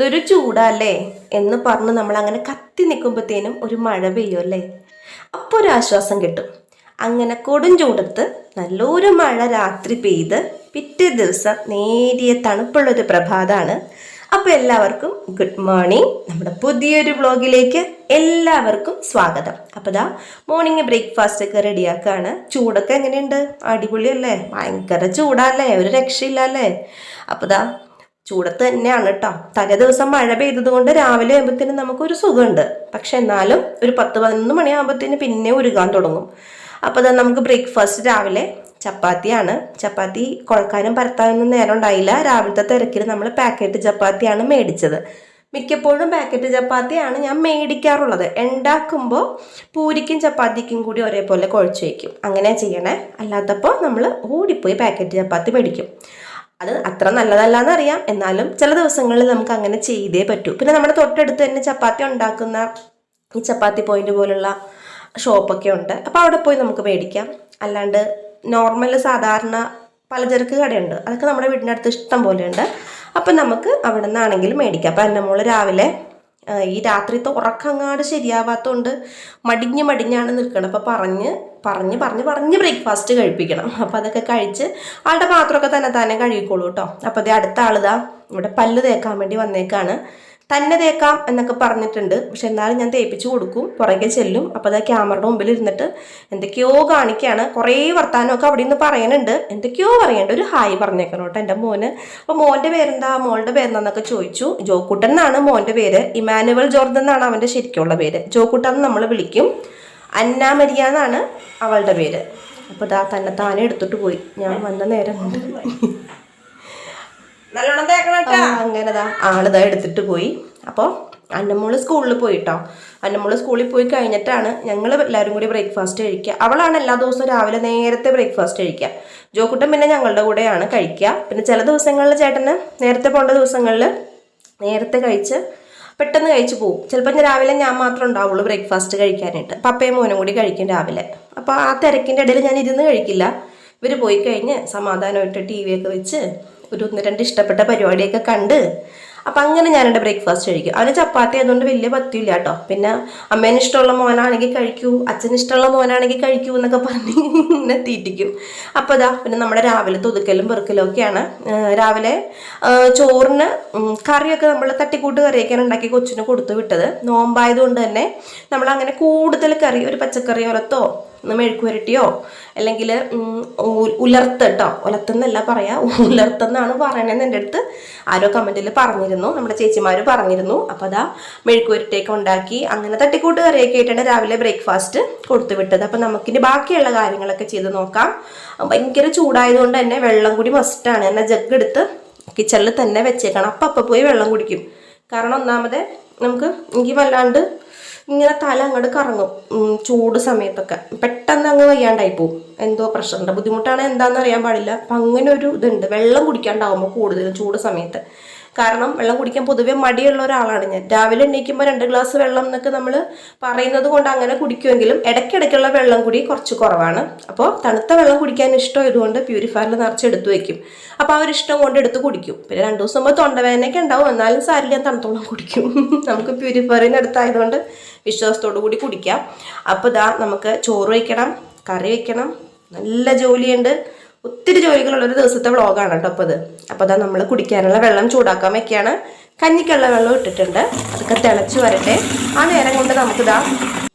എന്തൊരു ചൂടല്ലേ എന്ന് പറഞ്ഞ് നമ്മൾ അങ്ങനെ കത്തി നിൽക്കുമ്പോഴത്തേനും ഒരു മഴ പെയ്യുമല്ലേ, അപ്പോൾ ഒരു ആശ്വാസം കിട്ടും. അങ്ങനെ കൊടും ചൂടത്ത് നല്ലൊരു മഴ രാത്രി പെയ്ത് പിറ്റേ ദിവസം നേരിയ തണുപ്പുള്ളൊരു പ്രഭാതമാണ്. അപ്പോൾ എല്ലാവർക്കും ഗുഡ് മോർണിംഗ്. നമ്മുടെ പുതിയൊരു വ്ളോഗിലേക്ക് എല്ലാവർക്കും സ്വാഗതം. അപ്പോൾ ദാ മോർണിംഗ് ബ്രേക്ക്ഫാസ്റ്റ് ഒക്കെ റെഡിയാക്കുകയാണ്. ചൂടൊക്കെ എങ്ങനെയുണ്ട്? അടിപൊളിയല്ലേ? ഭയങ്കര ചൂടല്ലേ, ഒരു രക്ഷയില്ല അല്ലേ? അപ്പോൾ ദാ ചൂടത്ത് തന്നെയാണ് കേട്ടോ. തലേ ദിവസം മഴ പെയ്തത് കൊണ്ട് രാവിലെ ആകുമ്പോഴത്തേനും നമുക്കൊരു സുഖമുണ്ട്. പക്ഷെ എന്നാലും ഒരു 10-11 മണിയാകുമ്പോഴത്തേന് പിന്നെ ഉരുകാൻ തുടങ്ങും. അപ്പോൾ തന്നെ നമുക്ക് ബ്രേക്ക്ഫാസ്റ്റ് രാവിലെ ചപ്പാത്തിയാണ്. ചപ്പാത്തി കുഴക്കാനും പരത്താനൊന്നും നേരം ഉണ്ടായില്ല. രാവിലത്തെ തിരക്കിൽ നമ്മൾ പാക്കറ്റ് ചപ്പാത്തിയാണ് മേടിച്ചത്. മിക്കപ്പോഴും പാക്കറ്റ് ചപ്പാത്തിയാണ് ഞാൻ മേടിക്കാറുള്ളത്. ഉണ്ടാക്കുമ്പോൾ പൂരിക്കും ചപ്പാത്തിക്കും കൂടി ഒരേപോലെ കുഴച്ച് വയ്ക്കും. അങ്ങനെ ചെയ്യണേ. അല്ലാത്തപ്പോൾ നമ്മൾ ഓടിപ്പോയി പാക്കറ്റ് ചപ്പാത്തി മേടിക്കും. അത് അത്ര നല്ലതല്ലാന്നറിയാം, എന്നാലും ചില ദിവസങ്ങളിൽ നമുക്ക് അങ്ങനെ ചെയ്തേ പറ്റൂ. പിന്നെ നമ്മുടെ തൊട്ടടുത്ത് തന്നെ ചപ്പാത്തി ഉണ്ടാക്കുന്ന ഈ ചപ്പാത്തി പോയിന്റ് പോലുള്ള ഷോപ്പൊക്കെ ഉണ്ട്. അപ്പോൾ അവിടെ പോയി നമുക്ക് മേടിക്കാം. അല്ലാണ്ട് നോർമൽ സാധാരണ പലചരക്ക് കടയുണ്ട്, അതൊക്കെ നമ്മുടെ വീടിൻ്റെ അടുത്ത് ഇഷ്ടം പോലെ ഉണ്ട്. അപ്പം നമുക്ക് അവിടെ നിന്നാണെങ്കിലും മേടിക്കാം. അപ്പം എൻ്റെ മോള് രാവിലെ ഈ രാത്രിത്തെ ഉറക്കങ്ങാട് ശരിയാവാത്തതുകൊണ്ട് മടിഞ്ഞാണ് നിൽക്കണം. അപ്പോൾ പറഞ്ഞ് ബ്രേക്ക്ഫാസ്റ്റ് കഴിപ്പിക്കണം. അപ്പോൾ അതൊക്കെ കഴിച്ച് ആളുടെ പാത്രമൊക്കെ തന്നെ കഴുകിക്കോളൂ കേട്ടോ. അപ്പോൾ അതേ അടുത്ത ആളിതാ ഇവിടെ പല്ല് തേക്കാൻ വേണ്ടി വന്നേക്കാണ്. തന്നെ തേക്കാം എന്നൊക്കെ പറഞ്ഞിട്ടുണ്ട്, പക്ഷെ എന്നാലും ഞാൻ തേപ്പിച്ച് കൊടുക്കും, പുറകെ ചെല്ലും. അപ്പോൾ അത് ക്യാമറയുടെ മുമ്പിൽ ഇരുന്നിട്ട് എന്തൊക്കെയോ കാണിക്കുകയാണ്. കുറേ വർത്താനമൊക്കെ അവിടെ നിന്ന് പറയുന്നുണ്ട്, എന്തൊക്കെയോ പറയണ്ട. ഒരു ഹായ് പറഞ്ഞേക്കണം കേട്ടോ എൻ്റെ മോന്. അപ്പോൾ മോൻ്റെ പേരെന്താ, മോളുടെ പേരെന്താന്നൊക്കെ ചോദിച്ചു. ജോക്കുട്ടൻ എന്നാണ് മോൻ്റെ പേര്. ഇമാനുവൽ ജോർദൻ എന്നാണ് അവൻ്റെ ശരിക്കുള്ള പേര്. ജോക്കുട്ടൻ നമ്മൾ വിളിക്കും. അന്ന മരിയ എന്നാണ് അവളുടെ പേര്. അപ്പോൾ ഇതാ താനെ എടുത്തിട്ട് പോയി. ഞാൻ വന്ന നേരം കൊണ്ട് അങ്ങനെതാ ആളിതാ എടുത്തിട്ട് പോയി. അപ്പോൾ അന്നമ്മോള് സ്കൂളിൽ പോയിട്ടോ. അന്നമ്മോള് സ്കൂളിൽ പോയി കഴിഞ്ഞിട്ടാണ് ഞങ്ങൾ എല്ലാവരും കൂടി ബ്രേക്ക്ഫാസ്റ്റ് കഴിക്കുക. അവളാണ് എല്ലാ ദിവസവും രാവിലെ നേരത്തെ ബ്രേക്ക്ഫാസ്റ്റ് കഴിക്കുക. ജോക്കുട്ടൻ പിന്നെ ഞങ്ങളുടെ കൂടെയാണ് കഴിക്കുക. പിന്നെ ചില ദിവസങ്ങളിൽ ചേട്ടന് നേരത്തെ പോകേണ്ട ദിവസങ്ങളിൽ നേരത്തെ കഴിച്ച് പെട്ടെന്ന് കഴിച്ച് പോകും. ചിലപ്പോൾ രാവിലെ ഞാൻ മാത്രം ഉണ്ടാവുള്ളൂ ബ്രേക്ക്ഫാസ്റ്റ് കഴിക്കാനായിട്ട്. പപ്പയും മോനും കൂടി കഴിക്കും രാവിലെ. അപ്പോൾ ആ തിരക്കിൻ്റെ ഇടയിൽ ഞാൻ ഇരുന്ന് കഴിക്കില്ല. ഇവർ പോയി കഴിഞ്ഞ് സമാധാനമായിട്ട് TV ഒക്കെ വെച്ച് ഒരു 1-2 ഇഷ്ടപ്പെട്ട പരിപാടിയൊക്കെ കണ്ട് അപ്പം അങ്ങനെ ഞാൻ എൻ്റെ ബ്രേക്ക്ഫാസ്റ്റ് കഴിക്കും. അവന് ചപ്പാത്തി ആയതുകൊണ്ട് വലിയ പറ്റില്ല കേട്ടോ. പിന്നെ അമ്മേന് ഇഷ്ടമുള്ള മോനാണെങ്കിൽ കഴിക്കൂ, അച്ഛന് ഇഷ്ടമുള്ള മോനാണെങ്കിൽ കഴിക്കൂ എന്നൊക്കെ പറഞ്ഞ് ഇങ്ങനെ തീറ്റിക്കും. അപ്പോൾ ഇതാ പിന്നെ നമ്മുടെ രാവിലെ ഒതുക്കലും പെറുക്കലും ഒക്കെയാണ്. രാവിലെ ചോറിന് കറിയൊക്കെ നമ്മൾ തട്ടിക്കൂട്ട് കറിയൊക്കെയാണ് ഉണ്ടാക്കി കൊച്ചിന് കൊടുത്തു വിട്ടത്. നോമ്പായതുകൊണ്ട് തന്നെ നമ്മളങ്ങനെ കൂടുതൽ കറി, ഒരു പച്ചക്കറി ഒലത്തോ മെഴുക്ക് പുരട്ടിയോ അല്ലെങ്കിൽ ഉലർത്തട്ടോ, ഉലത്തെന്നല്ല പറയാ, ഉലർത്തെന്നാണ് പറയണതെന്ന് എൻ്റെ അടുത്ത് ആരോ കമൻറ്റിൽ പറഞ്ഞിരുന്നു, നമ്മുടെ ചേച്ചിമാർ പറഞ്ഞിരുന്നു. അപ്പോൾ അതാ മെഴുക്ക് പുരട്ടിയൊക്കെ ഉണ്ടാക്കി അങ്ങനെ തട്ടിക്കൂട്ട് കറിയൊക്കെ ആയിട്ടാണ് രാവിലെ ബ്രേക്ക്ഫാസ്റ്റ് കൊടുത്തു വിട്ടത്. അപ്പം നമുക്കിനി ബാക്കിയുള്ള കാര്യങ്ങളൊക്കെ ചെയ്ത് നോക്കാം. ഭയങ്കര ചൂടായതുകൊണ്ട് തന്നെ വെള്ളം കൂടി മസ്റ്റാണ്. എന്നാൽ ജഗ് എടുത്ത് കിച്ചണിൽ തന്നെ വെച്ചേക്കണം. അപ്പം പോയി വെള്ളം കുടിക്കും. കാരണം ഒന്നാമത് എനിക്ക് വല്ലാണ്ട് ഇങ്ങനെ തല അങ്ങോട്ട് കറങ്ങും ചൂട് സമയത്തൊക്കെ. പെട്ടെന്ന് അങ്ങ് വയ്യാണ്ടായി പോവും. എന്തോ പ്രശ്നമുണ്ട്, ബുദ്ധിമുട്ടാണ് എന്താണെന്ന് അറിയാൻ പാടില്ല. അപ്പം അങ്ങനെ ഒരു ഇതുണ്ട് വെള്ളം കുടിക്കാണ്ടാവുമ്പോൾ കൂടുതലും ചൂട് സമയത്ത്. കാരണം വെള്ളം കുടിക്കാൻ പൊതുവെ മടിയുള്ള ഒരാളാണ് ഞാൻ. രാവിലെ എണീക്കുമ്പോൾ 2 ഗ്ലാസ് വെള്ളം എന്നൊക്കെ നമ്മൾ പറയുന്നത് കൊണ്ട് അങ്ങനെ കുടിക്കുമെങ്കിലും ഇടയ്ക്കിടയ്ക്കുള്ള വെള്ളം കൂടി കുറച്ച് കുറവാണ്. അപ്പോൾ തണുത്ത വെള്ളം കുടിക്കാൻ ഇഷ്ടമായതുകൊണ്ട് പ്യൂരിഫയറിൽ നിറച്ചെടുത്ത് വയ്ക്കും. അപ്പോൾ അവരിഷ്ടം കൊണ്ട് എടുത്ത് കുടിക്കും. പിന്നെ 2 ദിവസം മുമ്പ് തൊണ്ടവേദനയൊക്കെ ഉണ്ടാവും, എന്നാലും സാരില്ല, ഞാൻ തണുത്തോളം കുടിക്കും. നമുക്ക് പ്യൂരിഫയറിൽ നിന്ന് എടുത്തായതുകൊണ്ട് വിശ്വാസത്തോടു കൂടി കുടിക്കാം. അപ്പോൾ ഇതാ നമുക്ക് ചോറ് വയ്ക്കണം, കറി വയ്ക്കണം, നല്ല ജോലിയുണ്ട്. ഒത്തിരി ജോലികളുള്ളൊരു ദിവസത്തെ വ്ളോഗാണ് കേട്ടോ അപ്പോൾ അത്. അപ്പോൾ അതാ നമ്മൾ കുടിക്കാനുള്ള വെള്ളം ചൂടാക്കാൻ വെക്കുകയാണ്. കഞ്ഞിക്കുള്ള വെള്ളം ഇട്ടിട്ടുണ്ട്, അതൊക്കെ തിളച്ച് വരട്ടെ. ആ നേരം കൊണ്ട് നമുക്ക്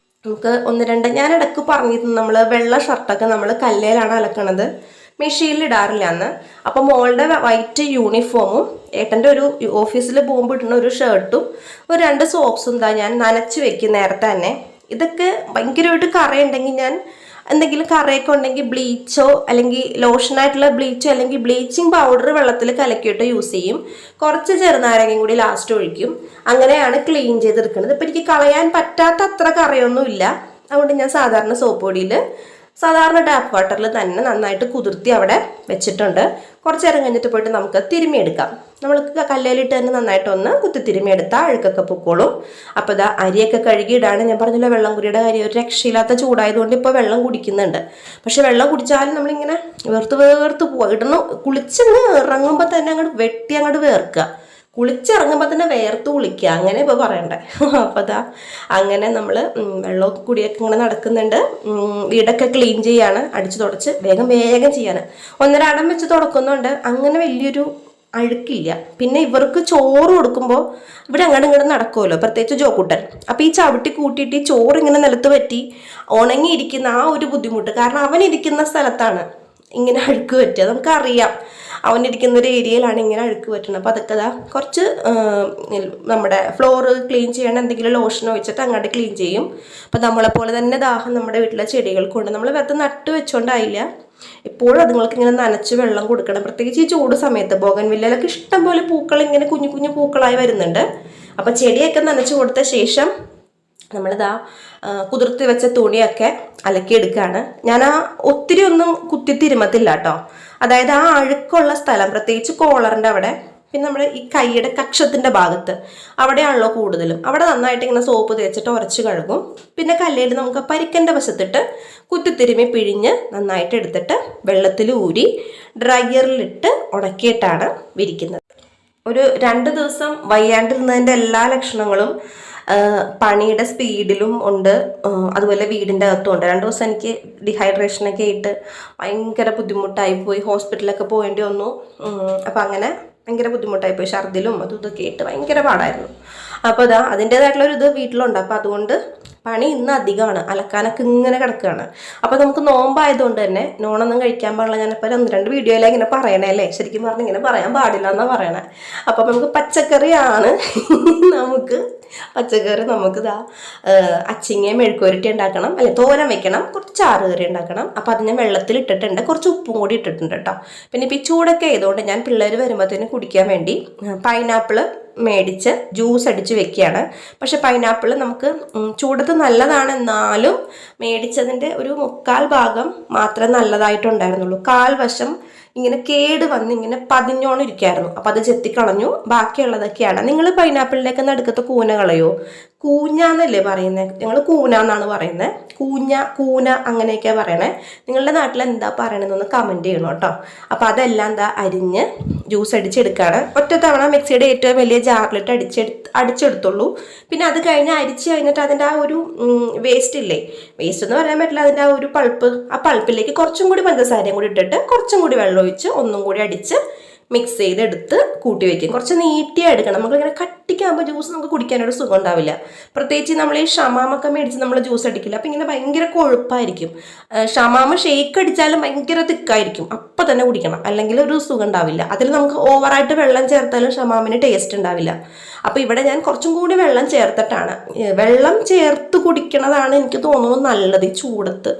1-2 ഞാൻ ഇടയ്ക്ക് പറഞ്ഞിരുന്നു, നമ്മൾ വെള്ള ഷർട്ടൊക്കെ നമ്മൾ കല്ലേലാണ് അലക്കണത്, മെഷീനിൽ ഇടാറില്ല എന്ന്. അപ്പോൾ മോളുടെ വൈറ്റ് യൂണിഫോമും ഏട്ടൻ്റെ ഒരു ഓഫീസിൽ പോകുമ്പോൾ ഇടുന്ന ഒരു ഷർട്ടും ഒരു 2 സോക്സും ഞാൻ നനച്ച് വെക്കും നേരത്തെ തന്നെ. ഇതൊക്കെ ഭയങ്കരമായിട്ട് കറയുണ്ടെങ്കിൽ ഞാൻ എന്തെങ്കിലും കറിയൊക്കെ ഉണ്ടെങ്കിൽ ബ്ലീച്ചോ അല്ലെങ്കിൽ ലോഷനായിട്ടുള്ള ബ്ലീച്ചോ അല്ലെങ്കിൽ ബ്ലീച്ചിങ് പൗഡർ വെള്ളത്തിൽ കലക്കിയിട്ട് യൂസ് ചെയ്യും. കുറച്ച് ചെറുനാരങ്ങയും കൂടി ലാസ്റ്റ് ഒഴിക്കും. അങ്ങനെയാണ് ക്ലീൻ ചെയ്തെടുക്കുന്നത്. ഇപ്പം എനിക്ക് കളയാൻ പറ്റാത്ത അത്ര കറിയൊന്നുമില്ല. അതുകൊണ്ട് ഞാൻ സാധാരണ സോപ്പ് പൊടിയിൽ സാധാരണ ടാപ്പ് വാട്ടറിൽ തന്നെ നന്നായിട്ട് കുതിർത്തി അവിടെ വെച്ചിട്ടുണ്ട്. കുറച്ച് നേരം കഴിഞ്ഞിട്ട് പോയിട്ട് നമുക്ക് തിരുമ്മിയെടുക്കാം. നമ്മൾക്ക് കല്ലേലിട്ട് തന്നെ നന്നായിട്ടൊന്ന് കുത്തി തിരുമ്മിയെടുത്താൽ അഴുക്കൊക്കെ പൊക്കോളും. അപ്പോൾ ഇതാ അരിയൊക്കെ കഴുകിയിടാണ്. ഞാൻ പറഞ്ഞില്ല വെള്ളം കുടിയുടെ കാര്യം, ഒരു രക്ഷയില്ലാത്ത ചൂടായതുകൊണ്ട് ഇപ്പോൾ വെള്ളം കുടിക്കുന്നുണ്ട്. പക്ഷെ വെള്ളം കുടിച്ചാലും നമ്മളിങ്ങനെ വേർത്ത് പോവുക. കുളിച്ചങ്ങ് ഇറങ്ങുമ്പോൾ തന്നെ അങ്ങോട്ട് വെട്ടി അങ്ങോട്ട് വേർക്കുക. കുളിച്ചിറങ്ങുമ്പോൾ തന്നെ വേർത്ത് കുളിക്കുക, അങ്ങനെ ഇപ്പോൾ പറയണ്ടേ. അപ്പോൾ അതാ അങ്ങനെ നമ്മൾ വെള്ളമൊക്കെ കൂടിയൊക്കെ ഇങ്ങനെ നടക്കുന്നുണ്ട്. വീടൊക്കെ ക്ലീൻ ചെയ്യാണ്, അടിച്ചു തുടച്ച് വേഗം വേഗം ചെയ്യാണ്. ഒന്നരാടം വെച്ച് തുടക്കുന്നുണ്ട്, അങ്ങനെ വലിയൊരു അഴുക്കില്ല. പിന്നെ ഇവർക്ക് ചോറ് കൊടുക്കുമ്പോൾ ഇവിടെ അങ്ങോട്ടും ഇങ്ങോട്ടും നടക്കുമല്ലോ, പ്രത്യേകിച്ച് ജോക്കുട്ടൻ. അപ്പം ഈ ചവിട്ടി കൂട്ടിയിട്ട് ഈ ചോറ് ഇങ്ങനെ നിലത്ത് പറ്റി ഉണങ്ങിയിരിക്കുന്ന ആ ഒരു ബുദ്ധിമുട്ട്, കാരണം അവൻ ഇരിക്കുന്ന സ്ഥലത്താണ് ഇങ്ങനെ അഴുക്ക് പറ്റുക. നമുക്കറിയാം അവനിരിക്കുന്ന ഒരു ഏരിയയിലാണ് ഇങ്ങനെ അഴുക്ക് പറ്റുന്നത്. അപ്പോൾ അതൊക്കെ കുറച്ച് നമ്മുടെ ഫ്ലോറ് ക്ലീൻ ചെയ്യണം, എന്തെങ്കിലും ലോഷൻ ഒഴിച്ചിട്ട് അങ്ങോട്ട് ക്ലീൻ ചെയ്യും. അപ്പം നമ്മളെപ്പോലെ തന്നെ ദാഹം നമ്മുടെ വീട്ടിലെ ചെടികൾക്കുണ്ട്. നമ്മൾ വെറുതെ നട്ട് വെച്ചോണ്ടായില്ല, എപ്പോഴും അതുങ്ങൾക്ക് ഇങ്ങനെ നനച്ച് വെള്ളം കൊടുക്കണം. പ്രത്യേകിച്ച് ഈ ചൂട് സമയത്ത് ബോഗൻവില്ലയിലൊക്കെ ഇഷ്ടം പോലെ പൂക്കൾ ഇങ്ങനെ കുഞ്ഞു കുഞ്ഞു പൂക്കളായി വരുന്നുണ്ട്. അപ്പം ചെടിയൊക്കെ നനച്ച് കൊടുത്ത ശേഷം നമ്മളിതാ കുതിർത്തി വെച്ച തുണിയൊക്കെ അലക്കിയെടുക്കുകയാണ്. ഞാൻ ഒത്തിരി ഒന്നും കുത്തി തിരുമത്തില്ല കേട്ടോ. അതായത് ആ അഴുക്കുള്ള സ്ഥലം, പ്രത്യേകിച്ച് കോളറിൻ്റെ അവിടെ, പിന്നെ നമ്മുടെ ഈ കൈയുടെ കക്ഷത്തിൻ്റെ ഭാഗത്ത് അവിടെയാണല്ലോ കൂടുതലും. അവിടെ നന്നായിട്ട് ഇങ്ങനെ സോപ്പ് തേച്ചിട്ട് ഉരച്ച് കഴുകും. പിന്നെ കല്ലയിൽ നമുക്ക് പരിക്കൻ്റെ വശത്തിട്ട് കുത്തിത്തിരുമി പിഴിഞ്ഞ് നന്നായിട്ട് എടുത്തിട്ട് വെള്ളത്തിൽ ഊരി ഡ്രയറിലിട്ട് ഉണക്കിയിട്ടാണ് വിരിക്കുന്നത്. ഒരു 2 ദിവസം വയ്യാണ്ടിരുന്നതിൻ്റെ എല്ലാ ലക്ഷണങ്ങളും പണിയുടെ സ്പീഡിലും ഉണ്ട്, അതുപോലെ വീടിൻ്റെ അകത്തും ഉണ്ട്. 2 ദിവസം എനിക്ക് ഡിഹൈഡ്രേഷനൊക്കെ ആയിട്ട് ഭയങ്കര ബുദ്ധിമുട്ടായി പോയി, ഹോസ്പിറ്റലൊക്കെ പോകേണ്ടി വന്നു. അപ്പം അങ്ങനെ ഭയങ്കര ബുദ്ധിമുട്ടായിപ്പോയി, ഛർദിലും അതും ഇതൊക്കെ ആയിട്ട് ഭയങ്കര പാടായിരുന്നു. അപ്പോൾ അതിൻ്റേതായിട്ടുള്ളൊരു ഇത് വീട്ടിലുണ്ട്. അപ്പോൾ അതുകൊണ്ട് പണി ഇന്ന് അധികമാണ്, അലക്കാനൊക്കെ ഇങ്ങനെ കിടക്കുകയാണ്. അപ്പോൾ നമുക്ക് നോമ്പായതുകൊണ്ട് തന്നെ നോണൊന്നും കഴിക്കാൻ പാടില്ല. ഞാനിപ്പോൾ 1-2 വീഡിയോയിലാണ് ഇങ്ങനെ പറയണേ അല്ലേ, ശരിക്കും പറഞ്ഞാൽ ഇങ്ങനെ പറയാൻ പാടില്ല എന്നാണ് പറയണേ. അപ്പം നമുക്ക് പച്ചക്കറിയാണ് പച്ചക്കറി നമുക്ക് അച്ചിങ്ങയും മെഴുക്കുവരട്ടി ഉണ്ടാക്കണം, അല്ലെ തോരൻ വെക്കണം, കുറച്ച് ചാറുകറി ഉണ്ടാക്കണം. അപ്പം അതിനെ വെള്ളത്തിൽ ഇട്ടിട്ടുണ്ട്, കുറച്ച് ഉപ്പും കൂടി ഇട്ടിട്ടുണ്ട് കേട്ടോ. പിന്നെ ഇപ്പം ഈ ചൂടൊക്കെ ആയതുകൊണ്ട് ഞാൻ പിള്ളേർ വരുമ്പോഴത്തേനും കുടിക്കാൻ വേണ്ടി പൈനാപ്പിൾ മേടിച്ച് ജ്യൂസ് അടിച്ച് വെക്കുകയാണ്. പക്ഷെ പൈനാപ്പിൾ നമുക്ക് ചൂടത്ത് നല്ലതാണ്, എന്നാലും മേടിച്ചതിൻ്റെ ഒരു 3/4 ഭാഗം മാത്രമേ നല്ലതായിട്ടുണ്ടായിരുന്നുള്ളൂ. 1/4 വശം ഇങ്ങനെ കേട് വന്ന് ഇങ്ങനെ പതിഞ്ഞോണ്ടിരിക്കുകയായിരുന്നു. അപ്പം അത് ചെത്തിക്കളഞ്ഞു. ബാക്കിയുള്ളതൊക്കെയാണ്. നിങ്ങൾ പൈനാപ്പിളിൻ്റെയൊക്കെ നടുക്കത്തെ കൂന കളയോ? കൂഞ്ഞാന്നല്ലേ പറയുന്നത്, ഞങ്ങൾ കൂന എന്നാണ് പറയുന്നത്. കൂന അങ്ങനെയൊക്കെയാണ് പറയണേ. നിങ്ങളുടെ നാട്ടിൽ എന്താ പറയണമെന്നൊന്ന് കമൻറ്റ് ചെയ്യണം കേട്ടോ. അപ്പം അതെല്ലാം അരിഞ്ഞ് ജ്യൂസ് അടിച്ചെടുക്കുകയാണ്. ഒറ്റ തവണ മിക്സിയുടെ ഏറ്റവും വലിയ ജാറിലിട്ട് അടിച്ചെടുത്തുള്ളൂ. പിന്നെ അത് കഴിഞ്ഞ് അരിച്ച് കഴിഞ്ഞിട്ട് അതിൻ്റെ ആ ഒരു വേസ്റ്റ് ഇല്ലേ, വേസ്റ്റ് എന്ന് പറയാൻ പറ്റില്ല, അതിൻ്റെ ആ ഒരു പൾപ്പ്, ആ പൾപ്പിലേക്ക് കുറച്ചും കൂടി പഞ്ചസാരയും കൂടി ഇട്ടിട്ട് കുറച്ചും കൂടി വെള്ളം ഒഴിച്ച് ഒന്നും കൂടി അടിച്ച് മിക്സ് ചെയ്തെടുത്ത് കൂട്ടി വയ്ക്കും. കുറച്ച് നീട്ടിயாக എടുക്കണം. നമ്മളിങ്ങനെ കട്ടിക്കാകുമ്പോൾ ജ്യൂസ് നമുക്ക് കുടിക്കാനൊരു സുഖം ഉണ്ടാവില്ല. പ്രത്യേകിച്ച് നമ്മൾ ഈ ഷമാമൊക്കെ മേടിച്ച് നമ്മൾ ജ്യൂസ് അടിക്കില്ല, അപ്പം ഇങ്ങനെ ഭയങ്കര കൊഴുപ്പായിരിക്കും. ഷമാമ ഷേക്ക് അടിച്ചാലും ഭയങ്കര തിക്കായിരിക്കും, അപ്പം തന്നെ കുടിക്കണം, അല്ലെങ്കിൽ ഒരു സുഖം ഉണ്ടാവില്ല. അതിൽ നമുക്ക് ഓവറായിട്ട് വെള്ളം ചേർത്താലും ഷമാമിന് ടേസ്റ്റ് ഉണ്ടാവില്ല. അപ്പോൾ ഇവിടെ ഞാൻ കുറച്ചും കൂടി വെള്ളം ചേർത്തിട്ടാണ്, വെള്ളം ചേർത്ത് കുടിക്കണതാണ് എനിക്ക് തോന്നുന്നു നല്ലത് ഈ ചൂടത്ത്.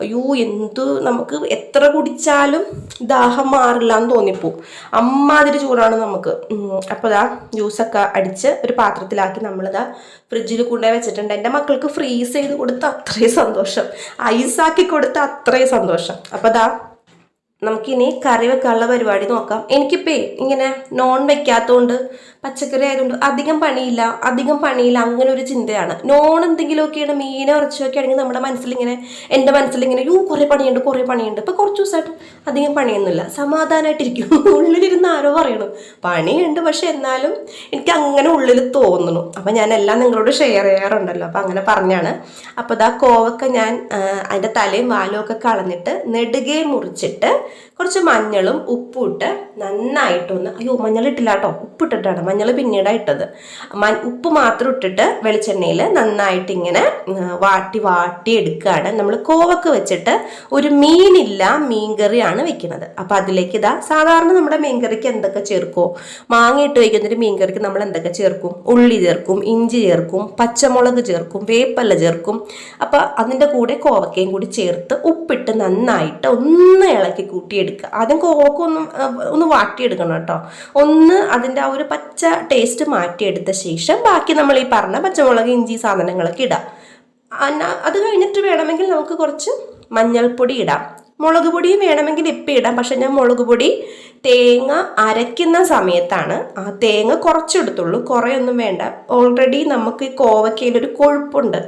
അയ്യോ എന്ത് നമുക്ക് എത്ര കുടിച്ചാലും ദാഹം മാറില്ല എന്ന് തോന്നിപ്പോവും, അമ്മാതിരി ചൂടാണ് നമുക്ക്. അപ്പോൾ ജ്യൂസൊക്കെ അടിച്ച് ഒരു പാത്രത്തിലാക്കി നമ്മളിതാ ഫ്രിഡ്ജിൽ കൊണ്ടുപോയി വെച്ചിട്ടുണ്ട്. എൻ്റെ മക്കൾക്ക് ഫ്രീസ് ചെയ്ത് കൊടുത്ത അത്രയും സന്തോഷം, ഐസാക്കി കൊടുത്ത അത്രയും സന്തോഷം. അപ്പോൾ നമുക്കിനി കറി വെക്കാനുള്ള പരിപാടി നോക്കാം. എനിക്കിപ്പോൾ ഇങ്ങനെ നോൺ വെക്കാത്തതുകൊണ്ട്, പച്ചക്കറി ആയതുകൊണ്ട് അധികം പണിയില്ല അങ്ങനെ ഒരു ചിന്തയാണ്. നോൺ എന്തെങ്കിലുമൊക്കെയാണ്, മീനോ ഇറച്ചിയൊക്കെ ആണെങ്കിൽ നമ്മുടെ മനസ്സിലിങ്ങനെ, എൻ്റെ മനസ്സിലിങ്ങനെ കുറേ പണിയുണ്ട്. ഇപ്പോൾ കുറച്ച് ദിവസമായിട്ട് അധികം പണിയൊന്നുമില്ല, സമാധാനമായിട്ടിരിക്കും. ഉള്ളിലിരുന്ന് ആരോ പറയണം പണിയുണ്ട്, പക്ഷെ എന്നാലും എനിക്ക് അങ്ങനെ ഉള്ളിൽ തോന്നുന്നു. അപ്പം ഞാനെല്ലാം നിങ്ങളോട് ഷെയർ ചെയ്യാറുണ്ടല്ലോ, അപ്പം അങ്ങനെ പറഞ്ഞാണ്. അപ്പോൾ കോവക്ക ഞാൻ അതിൻ്റെ തലയും വാലും ഒക്കെ കളഞ്ഞിട്ട് നെടുകെ മുറിച്ചിട്ട് കുറച്ച് മഞ്ഞളും ഉപ്പും ഇട്ട് നന്നായിട്ടൊന്ന്, മഞ്ഞളിട്ടില്ല കേട്ടോ, ഉപ്പിട്ടിട്ടാണ്, മഞ്ഞൾ പിന്നീടാണ് ഇട്ടത്. ഉപ്പ് മാത്രം ഇട്ടിട്ട് വെളിച്ചെണ്ണയിൽ നന്നായിട്ട് ഇങ്ങനെ വാട്ടി എടുക്കുകയാണ്. നമ്മൾ കോവക്ക വെച്ചിട്ട് ഒരു മീൻകറിയാണ് വെക്കുന്നത്. അപ്പം അതിലേക്ക് സാധാരണ നമ്മുടെ മീൻകറിക്ക് എന്തൊക്കെ ചേർക്കുമോ, മാങ്ങ ഇട്ട് വയ്ക്കുന്നൊരു മീൻകറിക്ക് നമ്മൾ എന്തൊക്കെ ചേർക്കും? ഉള്ളി ചേർക്കും, ഇഞ്ചി ചേർക്കും, പച്ചമുളക് ചേർക്കും, വേപ്പല്ല ചേർക്കും. അപ്പം അതിൻ്റെ കൂടെ കോവക്കയും കൂടി ചേർത്ത് ഉപ്പിട്ട് നന്നായിട്ട് ഒന്ന് ഇളക്കി കൂട്ടിയെടുക്കുക. ആദ്യം കോവക്ക ഒന്ന് വാട്ടിയെടുക്കണം കേട്ടോ, ഒന്ന് അതിൻ്റെ ആ ഒരു പച്ച ടേസ്റ്റ് മാറ്റിയെടുത്ത ശേഷം ബാക്കി നമ്മൾ ഈ പറഞ്ഞ പച്ചമുളക്, ഇഞ്ചി സാധനങ്ങളൊക്കെ ഇടാം. അത് കഴിഞ്ഞിട്ട് വേണമെങ്കിൽ നമുക്ക് കുറച്ച് മഞ്ഞൾപ്പൊടി ഇടാം, മുളക് പൊടിയും വേണമെങ്കിൽ ഇപ്പം ഇടാം. പക്ഷെ ഞാൻ മുളക് പൊടി തേങ്ങ അരയ്ക്കുന്ന സമയത്താണ് ആ തേങ്ങ കുറച്ചെടുത്തുള്ളൂ, കുറേയൊന്നും വേണ്ട. ഓൾറെഡി നമുക്ക് ഈ കോവക്കയിലൊരു കൊഴുപ്പുണ്ട്,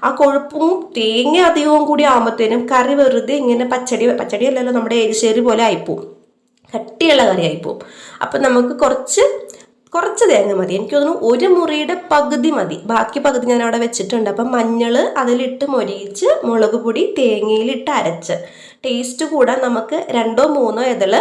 ആ കൊഴുപ്പും തേങ്ങ അധികവും കൂടി ആകുമ്പോഴത്തേനും കറി വെറുതെ ഇങ്ങനെ പച്ചടി അല്ലല്ലോ, നമ്മുടെ എരിശ്ശേരി പോലെ ആയിപ്പോവും, കട്ടിയുള്ള കറി ആയിപ്പോവും. അപ്പം നമുക്ക് കുറച്ച് കുറച്ച് തേങ്ങ മതി. എനിക്ക് തോന്നുന്നു ഒരു മുറിയുടെ പകുതി മതി, ബാക്കി പകുതി ഞാൻ അവിടെ വെച്ചിട്ടുണ്ട്. അപ്പം മഞ്ഞൾ അതിലിട്ട് മൊരിയിച്ച് മുളക് പൊടി തേങ്ങയിലിട്ട് അരച്ച് ടേസ്റ്റ് കൂടാൻ നമുക്ക് 2-3 ഇതള്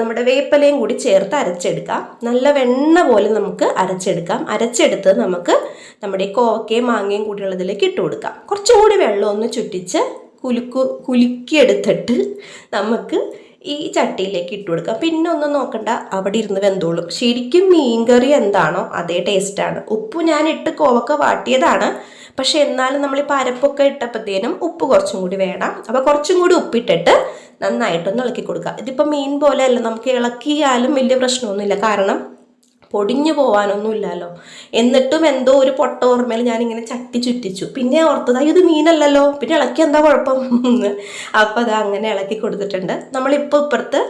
നമ്മുടെ വേപ്പിലയും കൂടി ചേർത്ത് അരച്ചെടുക്കാം. നല്ല വെണ്ണ പോലെ നമുക്ക് അരച്ചെടുക്കാം. അരച്ചെടുത്ത് നമുക്ക് നമ്മുടെ ഈ കോവക്കയും മാങ്ങയും കൂടിയുള്ളതിലേക്ക് ഇട്ട് കൊടുക്കാം. കുറച്ചും കൂടി വെള്ളം ഒന്ന് ചുറ്റിച്ച് കുലുക്കിയെടുത്തിട്ട് നമുക്ക് ഈ ചട്ടിയിലേക്ക് ഇട്ട് കൊടുക്കാം. പിന്നെ ഒന്നും നോക്കണ്ട, അവിടെ ഇരുന്ന് വെന്തോളും. ശരിക്കും മീൻകറി എന്താണോ അതേ ടേസ്റ്റാണ്. ഉപ്പ് ഞാൻ ഇട്ട് കോവക്ക വാട്ടിയതാണ്, പക്ഷെ എന്നാലും നമ്മളിപ്പോൾ അരപ്പൊക്കെ ഇട്ടപ്പോഴത്തേനും ഉപ്പ് കുറച്ചും കൂടി വേണം. അപ്പോൾ കുറച്ചും കൂടി ഉപ്പിട്ടിട്ട് നന്നായിട്ടൊന്ന് ഇളക്കി കൊടുക്കുക. ഇതിപ്പോൾ മീൻ പോലെയല്ല, നമുക്ക് ഇളക്കിയാലും വലിയ പ്രശ്നമൊന്നുമില്ല, കാരണം പൊടിഞ്ഞു പോകാനൊന്നുമില്ലല്ലോ. എന്നിട്ടും എന്തോ ഒരു പൊട്ട ഓർമ്മയിൽ ഞാനിങ്ങനെ ചട്ടി ചുറ്റിച്ചു. പിന്നെ ഓർത്തതായി ഇത് മീനല്ലല്ലോ, പിന്നെ ഇളക്കി എന്താ കുഴപ്പം. അപ്പോൾ അത് അങ്ങനെ ഇളക്കി കൊടുത്തിട്ടുണ്ട്. നമ്മളിപ്പോൾ ഇപ്പുറത്ത്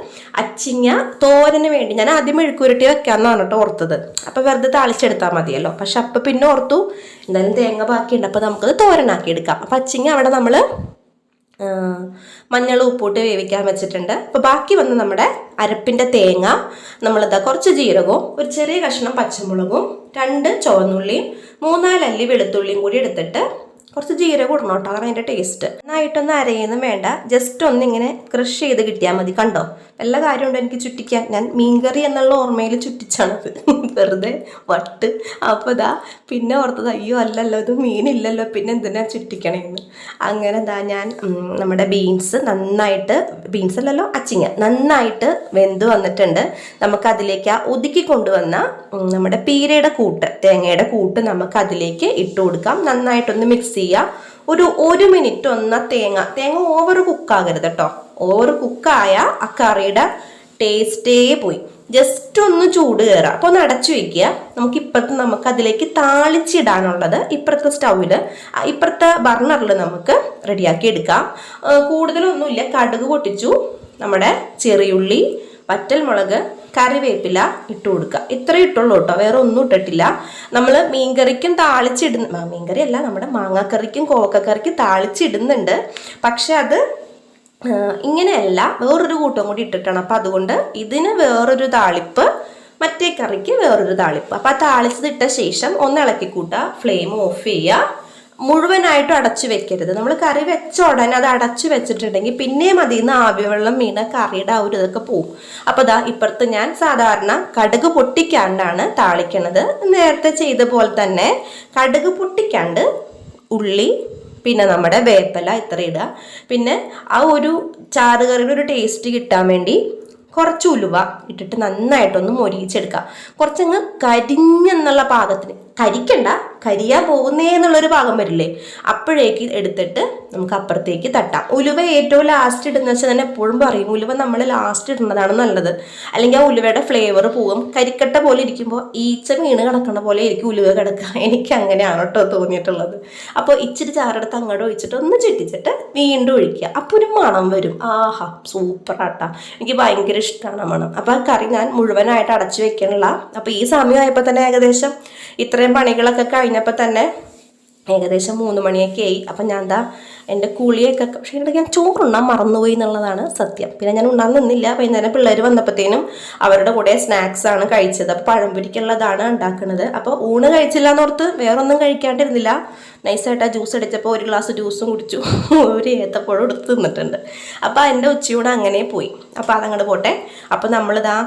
അച്ചിങ്ങ തോരന് വേണ്ടി ഞാൻ ആദ്യം മെഴുക്കുരുട്ടി വെക്കാമെന്നാണ് കേട്ടോ ഓർത്തത്. അപ്പോൾ വെറുതെ താളിച്ചെടുത്താൽ മതിയല്ലോ. പക്ഷെ അപ്പം പിന്നെ ഓർത്തു എന്തായാലും തേങ്ങ ബാക്കിയുണ്ട്, അപ്പോൾ നമുക്കത് തോരനാക്കി എടുക്കാം. അപ്പം അച്ചിങ്ങ അവിടെ നമ്മൾ മഞ്ഞൾ ഉപ്പിട്ട് വേവിക്കാൻ വെച്ചിട്ടുണ്ട്. അപ്പോൾ ബാക്കി വന്ന് നമ്മുടെ അരപ്പിൻ്റെ തേങ്ങ നമ്മളിതാ കുറച്ച് ജീരകവും ഒരു ചെറിയ കഷ്ണം പച്ചമുളകും 2 ചുവന്നുള്ളിയും 3-4 അല്ലി വെളുത്തുള്ളിയും കൂടി എടുത്തിട്ട് കുറച്ച് ജീരകം ഇടണം കേട്ടോ, അതാണ് അതിൻ്റെ ടേസ്റ്റ്. നന്നായിട്ടൊന്ന് അരയൊന്നും വേണ്ട, ജസ്റ്റ് ഒന്നിങ്ങനെ ക്രഷ് ചെയ്ത് കിട്ടിയാൽ മതി. കണ്ടോ, എല്ലാ കാര്യമുണ്ട് എനിക്ക് ചുറ്റിക്കാൻ. ഞാൻ മീൻകറി എന്നുള്ള ഓർമ്മയിൽ ചുറ്റിച്ചാണത്, വെറുതെ വട്ട്. അപ്പോൾ ഇതാ പിന്നെ ഓർത്തത് അയ്യോ അല്ലല്ലോ ഇത് മീനില്ലല്ലോ, പിന്നെ എന്തിനാ ചുറ്റിക്കണേന്ന്. അങ്ങനെ ഇതാ ഞാൻ നമ്മുടെ ബീൻസ് അല്ലല്ലോ അച്ചിങ്ങ നന്നായിട്ട് വെന്ത് വന്നിട്ടുണ്ട്. നമുക്കതിലേക്ക് ആ ഒതുക്കി കൊണ്ടുവന്ന നമ്മുടെ പീരയുടെ കൂട്ട്, തേങ്ങയുടെ കൂട്ട് നമുക്ക് അതിലേക്ക് ഇട്ട് കൊടുക്കാം. നന്നായിട്ടൊന്ന് മിക്സ് ചെയ്യുക. ഒരു 1 മിനിറ്റ് തേങ്ങ ഓവർ കുക്കാകരുത് കേട്ടോ. ഓവർ കുക്കായ ആ കറിയുടെ ടേസ്റ്റേ പോയി. ജസ്റ്റ് ഒന്ന് ചൂട് കയറുക. അപ്പോൾ ഒന്ന് അടച്ചു വെക്കുക. നമുക്ക് അതിലേക്ക് താളിച്ചിടാനുള്ളത് ഇപ്പുറത്തെ സ്റ്റൗവിൽ ഇപ്പുറത്തെ ബർണറിൽ നമുക്ക് റെഡിയാക്കി എടുക്കാം. കൂടുതലൊന്നുമില്ല, കടുക് പൊട്ടിച്ചു, നമ്മുടെ ചെറിയുള്ളി, വറ്റൽമുളക്, കറിവേപ്പില ഇട്ട് കൊടുക്കുക. ഇത്ര ഇട്ടുള്ളൂ കേട്ടോ, വേറെ ഒന്നും ഇട്ടിട്ടില്ല. നമ്മൾ മീൻകറിക്കും മീൻകറി അല്ല, നമ്മുടെ മാങ്ങാക്കറിക്കും കോവക്കറിക്കും താളിച്ചിടുന്നുണ്ട്. പക്ഷെ അത് ഇങ്ങനെയല്ല, വേറൊരു കൂട്ടം കൂടി ഇട്ടിട്ടാണ്. അപ്പം അതുകൊണ്ട് ഇതിന് വേറൊരു താളിപ്പ്, മറ്റേ കറിക്ക് വേറൊരു താളിപ്പ്. അപ്പം ആ താളിച്ചതിട്ട ശേഷം ഒന്ന് ഇളക്കി കൂട്ടുക, ഫ്ലെയിം ഓഫ് ചെയ്യുക. മുഴുവനായിട്ടും അടച്ചു വെക്കരുത്. നമ്മൾ കറി വെച്ച ഉടനെ അത് അടച്ചു വെച്ചിട്ടുണ്ടെങ്കിൽ പിന്നെയും അതിൽ നിന്ന് ആവിവെള്ളം വീണ കറിയുടെ ആ ഒരു ഇതൊക്കെ പോവും. അപ്പോൾ ദാ ഇപ്പുറത്ത് ഞാൻ സാധാരണ കടുക് പൊട്ടിക്കാണ്ടാണ് താളിക്കണത്. നേരത്തെ ചെയ്ത പോലെ തന്നെ കടുക് പൊട്ടിക്കാണ്ട് ഉള്ളി, പിന്നെ നമ്മുടെ വേപ്പില ഇത്ര ഇടുക. പിന്നെ ആ ഒരു ചാറുകറിയുടെ ഒരു ടേസ്റ്റ് കിട്ടാൻ വേണ്ടി കുറച്ച് ഉലുവ ഇട്ടിട്ട് നന്നായിട്ടൊന്ന് മൊരിയിച്ചെടുക്കുക. കുറച്ചങ്ങ് കരിഞ്ഞെന്നുള്ള പാകത്തിന്, കരിക്കണ്ട, കരിയാൻ പോകുന്നേ എന്നുള്ളൊരു പാകം വരില്ലേ, അപ്പോഴേക്ക് എടുത്തിട്ട് നമുക്ക് അപ്പുറത്തേക്ക് തട്ടാം. ഉലുവ ഏറ്റവും ലാസ്റ്റ് ഇടുന്ന വെച്ചാൽ ഞാൻ എപ്പോഴും പറയും, ഉലുവ നമ്മൾ ലാസ്റ്റ് ഇടുന്നതാണ് നല്ലത്. അല്ലെങ്കിൽ ആ ഉലുവയുടെ ഫ്ലേവർ പോവും. കരിക്കട്ട പോലെ ഇരിക്കുമ്പോൾ ഈച്ച വീണ് കിടക്കണ പോലെ ആയിരിക്കും ഉലുവ കിടക്കുക. എനിക്ക് അങ്ങനെയാണ് കേട്ടോ തോന്നിയിട്ടുള്ളത്. അപ്പോൾ ഇച്ചിരി ചാറെടുത്ത് അങ്ങോട്ട് ഒഴിച്ചിട്ട് ഒന്ന് ചുറ്റിച്ചിട്ട് വീണ്ടും ഒഴിക്കുക. അപ്പോൾ ഒരു മണം വരും. ആഹാ, സൂപ്പറാട്ടാ, എനിക്ക് ഭയങ്കര ഇഷ്ടമാണ് മണം. അപ്പോൾ ആ കറി ഞാൻ മുഴുവനായിട്ട് അടച്ചു വെക്കണില്ല. അപ്പോൾ ഈ സമയമായപ്പോൾ തന്നെ ഏകദേശം ഇത്രയും പണികളൊക്കെ കഴിഞ്ഞപ്പോൾ തന്നെ ഏകദേശം 3 മണിയൊക്കെ ആയി. അപ്പം ഞാൻ എൻ്റെ കുളിയൊക്കെ, പക്ഷേ ഇവിടെ ഞാൻ ചോറുണ്ണാൻ മറന്നുപോയി എന്നുള്ളതാണ് സത്യം. പിന്നെ ഞാൻ ഉണ്ണാൻ നിന്നില്ല. വൈകുന്നേരം പിള്ളേർ വന്നപ്പോഴത്തേനും അവരുടെ കൂടെ സ്നാക്സാണ് കഴിച്ചത്. അപ്പോൾ പഴംപൊരിക്കുള്ളതാണ് ഉണ്ടാക്കുന്നത്. അപ്പോൾ ഊണ് കഴിച്ചില്ല എന്നോർത്ത് വേറൊന്നും കഴിക്കാണ്ടിരുന്നില്ല. നൈസായിട്ട് ആ ജ്യൂസ് അടിച്ചപ്പോൾ ഒരു ഗ്ലാസ് ജ്യൂസും കുടിച്ചു, ഒരു ഏത്തപ്പഴം എടുത്ത് തിന്നിട്ടുണ്ട്. അപ്പോൾ എൻ്റെ ഉച്ചയൂടെ അങ്ങനെ പോയി. അപ്പോൾ അതങ്ങോട്ട് പോട്ടെ. അപ്പോൾ നമ്മളിതാ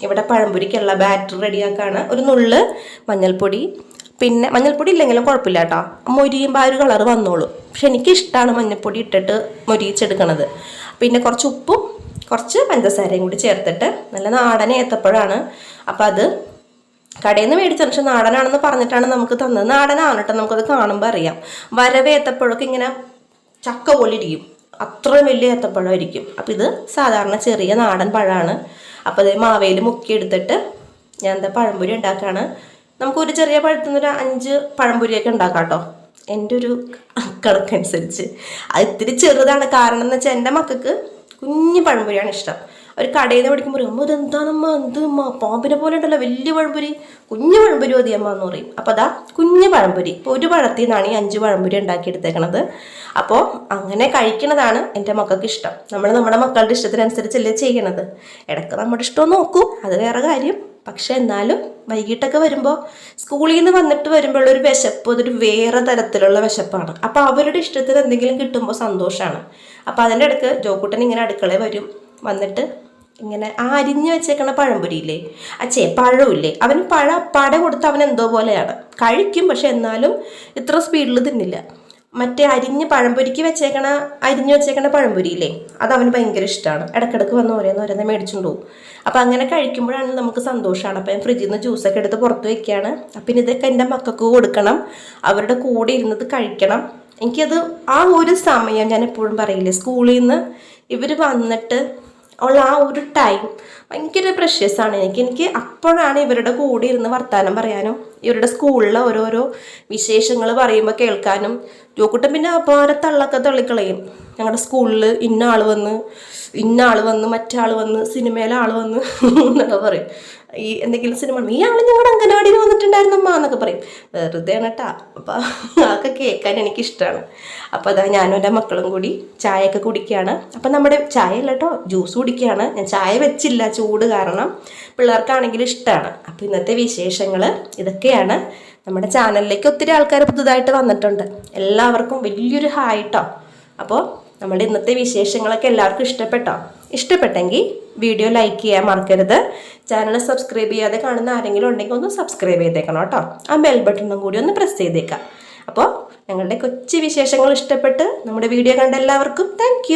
ഇവിടെ പഴംപൊരിക്കുള്ള ബാറ്റർ റെഡിയാക്കാണ്. ഒരു നുള്ള് മഞ്ഞൾപ്പൊടി, പിന്നെ മഞ്ഞൾപ്പൊടി ഇല്ലെങ്കിലും കുഴപ്പമില്ല കേട്ടോ, മൊരിയുമ്പോൾ ആ ഒരു കളർ വന്നോളൂ. പക്ഷെ എനിക്കിഷ്ടമാണ് മഞ്ഞൾപ്പൊടി ഇട്ടിട്ട് മൊരിയിച്ചെടുക്കണത്. പിന്നെ കുറച്ച് ഉപ്പും കുറച്ച് പഞ്ചസാരയും കൂടി ചേർത്തിട്ട്, നല്ല നാടൻ ഏത്തപ്പഴമാണ്. അപ്പോൾ അത് കടയിൽ നിന്ന് മേടിച്ച, പക്ഷെ നാടനാണെന്ന് പറഞ്ഞിട്ടാണ് നമുക്ക് തന്നത്. നാടനാണ് കേട്ടോ, നമുക്കത് കാണുമ്പോൾ അറിയാം. വരവ് ഏത്തപ്പഴമൊക്കെ ഇങ്ങനെ ചക്ക പോലെ ഇരിക്കും, അത്രയും വലിയ ഏത്തപ്പഴമായിരിക്കും. അപ്പോൾ ഇത് സാധാരണ ചെറിയ നാടൻ പഴമാണ്. അപ്പോൾ അത് മാവയിൽ മുക്കി എടുത്തിട്ട് ഞാൻ പഴംപൊരി ഉണ്ടാക്കുകയാണ്. നമുക്കൊരു ചെറിയ പഴത്തുനിന്നൊരു 5 പഴംപൊരിയൊക്കെ ഉണ്ടാക്കാം കേട്ടോ, എൻ്റെ ഒരു കണക്കനുസരിച്ച്. അത് ഇത്തിരി ചെറുതാണ്, കാരണം എന്ന് വെച്ചാൽ എൻ്റെ മക്കൾക്ക് കുഞ്ഞു പഴംപൊരിയാണ് ഇഷ്ടം. ഒരു കടയിൽ നിന്ന് പഠിക്കുമ്പോൾ പറയും, അമ്മ ഇതെന്താണമ്മ, പാമ്പിനെ പോലെ ഉണ്ടല്ലോ വലിയ പഴംപൊരി, കുഞ്ഞു പഴംപൊരി മതിയമ്മ എന്ന് പറയും. അപ്പോൾ അതാ കുഞ്ഞു പഴംപൊരി. ഇപ്പോൾ ഒരു പഴത്തിൽ നിന്നാണ് ഈ 5 പഴംപൊരി ഉണ്ടാക്കിയെടുത്തേക്കണത്. അപ്പോൾ അങ്ങനെ കഴിക്കണതാണ് എൻ്റെ മക്കൾക്ക് ഇഷ്ടം. നമ്മൾ നമ്മുടെ മക്കളുടെ ഇഷ്ടത്തിനനുസരിച്ചല്ലേ ചെയ്യണത്. ഇടയ്ക്ക് നമ്മുടെ ഇഷ്ടം നോക്കൂ, അത് വേറെ കാര്യം. പക്ഷെ എന്നാലും വൈകിട്ടൊക്കെ വരുമ്പോൾ സ്കൂളിൽ നിന്ന് വന്നിട്ട് വരുമ്പോഴുള്ളൊരു വിശപ്പ് അതൊരു വേറെ തരത്തിലുള്ള വിശപ്പാണ്. അപ്പോൾ അവരുടെ ഇഷ്ടത്തിന് എന്തെങ്കിലും കിട്ടുമ്പോൾ സന്തോഷമാണ്. അപ്പോൾ അതിൻ്റെ ഇടയ്ക്ക് ജോക്കുട്ടൻ ഇങ്ങനെ അടുക്കളയിൽ വന്നിട്ട് ഇങ്ങനെ ആ അരിഞ്ഞു വെച്ചേക്കണ പഴംപൊരിയില്ലേ, പഴമില്ലേ, അവന് പട കൊടുത്ത് അവൻ എന്തോ പോലെയാണ് കഴിക്കും. പക്ഷെ എന്നാലും ഇത്ര സ്പീഡിൽ തിന്നില്ല. മറ്റേ പഴംപൊരിക്ക് അരിഞ്ഞു വെച്ചേക്കണ പഴംപൊരിയില്ലേ, അത് അവന് ഭയങ്കര ഇഷ്ടമാണ്. ഇടയ്ക്കിടയ്ക്ക് വന്ന് ഓരോന്ന് മേടിച്ചുകൊണ്ട് പോകും. അപ്പം അങ്ങനെ കഴിക്കുമ്പോഴാണ് നമുക്ക് സന്തോഷമാണ്. അപ്പം ഞാൻ ഫ്രിഡ്ജിൽ നിന്ന് ജ്യൂസൊക്കെ എടുത്ത് പുറത്ത് വയ്ക്കുകയാണ്. അപ്പം ഇതൊക്കെ എൻ്റെ മക്കൾക്ക് കൊടുക്കണം, അവരുടെ കൂടെ ഇരുന്നത് കഴിക്കണം. എനിക്കത് ആ ഒരു സമയം ഞാൻ എപ്പോഴും പറയില്ലേ, സ്കൂളിൽ നിന്ന് ഇവർ വന്നിട്ട് ഉള്ള ആ ഒരു ടൈം ഭയങ്കര പ്രഷ്യസാണ് എനിക്ക് അപ്പോഴാണ് ഇവരുടെ കൂടെ ഇരുന്ന് വർത്താനം പറയാനും ഇവരുടെ സ്കൂളിലെ ഓരോരോ വിശേഷങ്ങൾ പറയുമ്പോൾ കേൾക്കാനും. ജോക്കുട്ടൻ പിന്നെ അപാര തള്ളൊക്കെ തള്ളിക്കളയും. ഞങ്ങളുടെ സ്കൂളിൽ ഇന്ന ആൾ വന്ന് മറ്റേ ആൾ വന്ന് സിനിമയിലെ ആൾ വന്ന് എന്നൊക്കെ പറയും. ഈ എന്തെങ്കിലും സിനിമ ഈ ആൾ ഞങ്ങളുടെ അംഗനവാടിയിൽ വന്നിട്ടുണ്ടായിരുന്നമ്മ എന്നൊക്കെ പറയും. വെറുതെ ആണ് കേട്ടാ. അപ്പം അതൊക്കെ കേൾക്കാൻ എനിക്കിഷ്ടമാണ്. അപ്പോൾ അതാ ഞാനും എൻ്റെ മക്കളും കൂടി ചായയൊക്കെ കുടിക്കുകയാണ്. അപ്പം നമ്മുടെ ചായ അല്ല കേട്ടോ, ജ്യൂസ് കുടിക്കുകയാണ്. ഞാൻ ചായ വെച്ചില്ല, ചൂട് കാരണം. പിള്ളേർക്കാണെങ്കിൽ ഇഷ്ടമാണ്. അപ്പോൾ ഇന്നത്തെ വിശേഷങ്ങൾ ഇതൊക്കെയാണ്. നമ്മുടെ ചാനലിലേക്ക് ഒത്തിരി ആൾക്കാർ പുതുതായിട്ട് വന്നിട്ടുണ്ട്. എല്ലാവർക്കും വലിയൊരു ഹായ് കേട്ടോ. അപ്പോൾ നമ്മുടെ ഇന്നത്തെ വിശേഷങ്ങളൊക്കെ എല്ലാവർക്കും ഇഷ്ടപ്പെട്ടെങ്കിൽ വീഡിയോ ലൈക്ക് ചെയ്യാൻ മറക്കരുത്. ചാനൽ സബ്സ്ക്രൈബ് ചെയ്യാതെ കാണുന്ന ആരെങ്കിലും ഉണ്ടെങ്കിൽ ഒന്ന് സബ്സ്ക്രൈബ് ചെയ്തേക്കണം കേട്ടോ. ആ ബെൽ ബട്ടണും കൂടി ഒന്ന് പ്രസ് ചെയ്തേക്കാം. അപ്പോൾ ഞങ്ങളുടെ കൊച്ചു വിശേഷങ്ങൾ ഇഷ്ടപ്പെട്ട് നമ്മുടെ വീഡിയോ കണ്ട എല്ലാവർക്കും താങ്ക്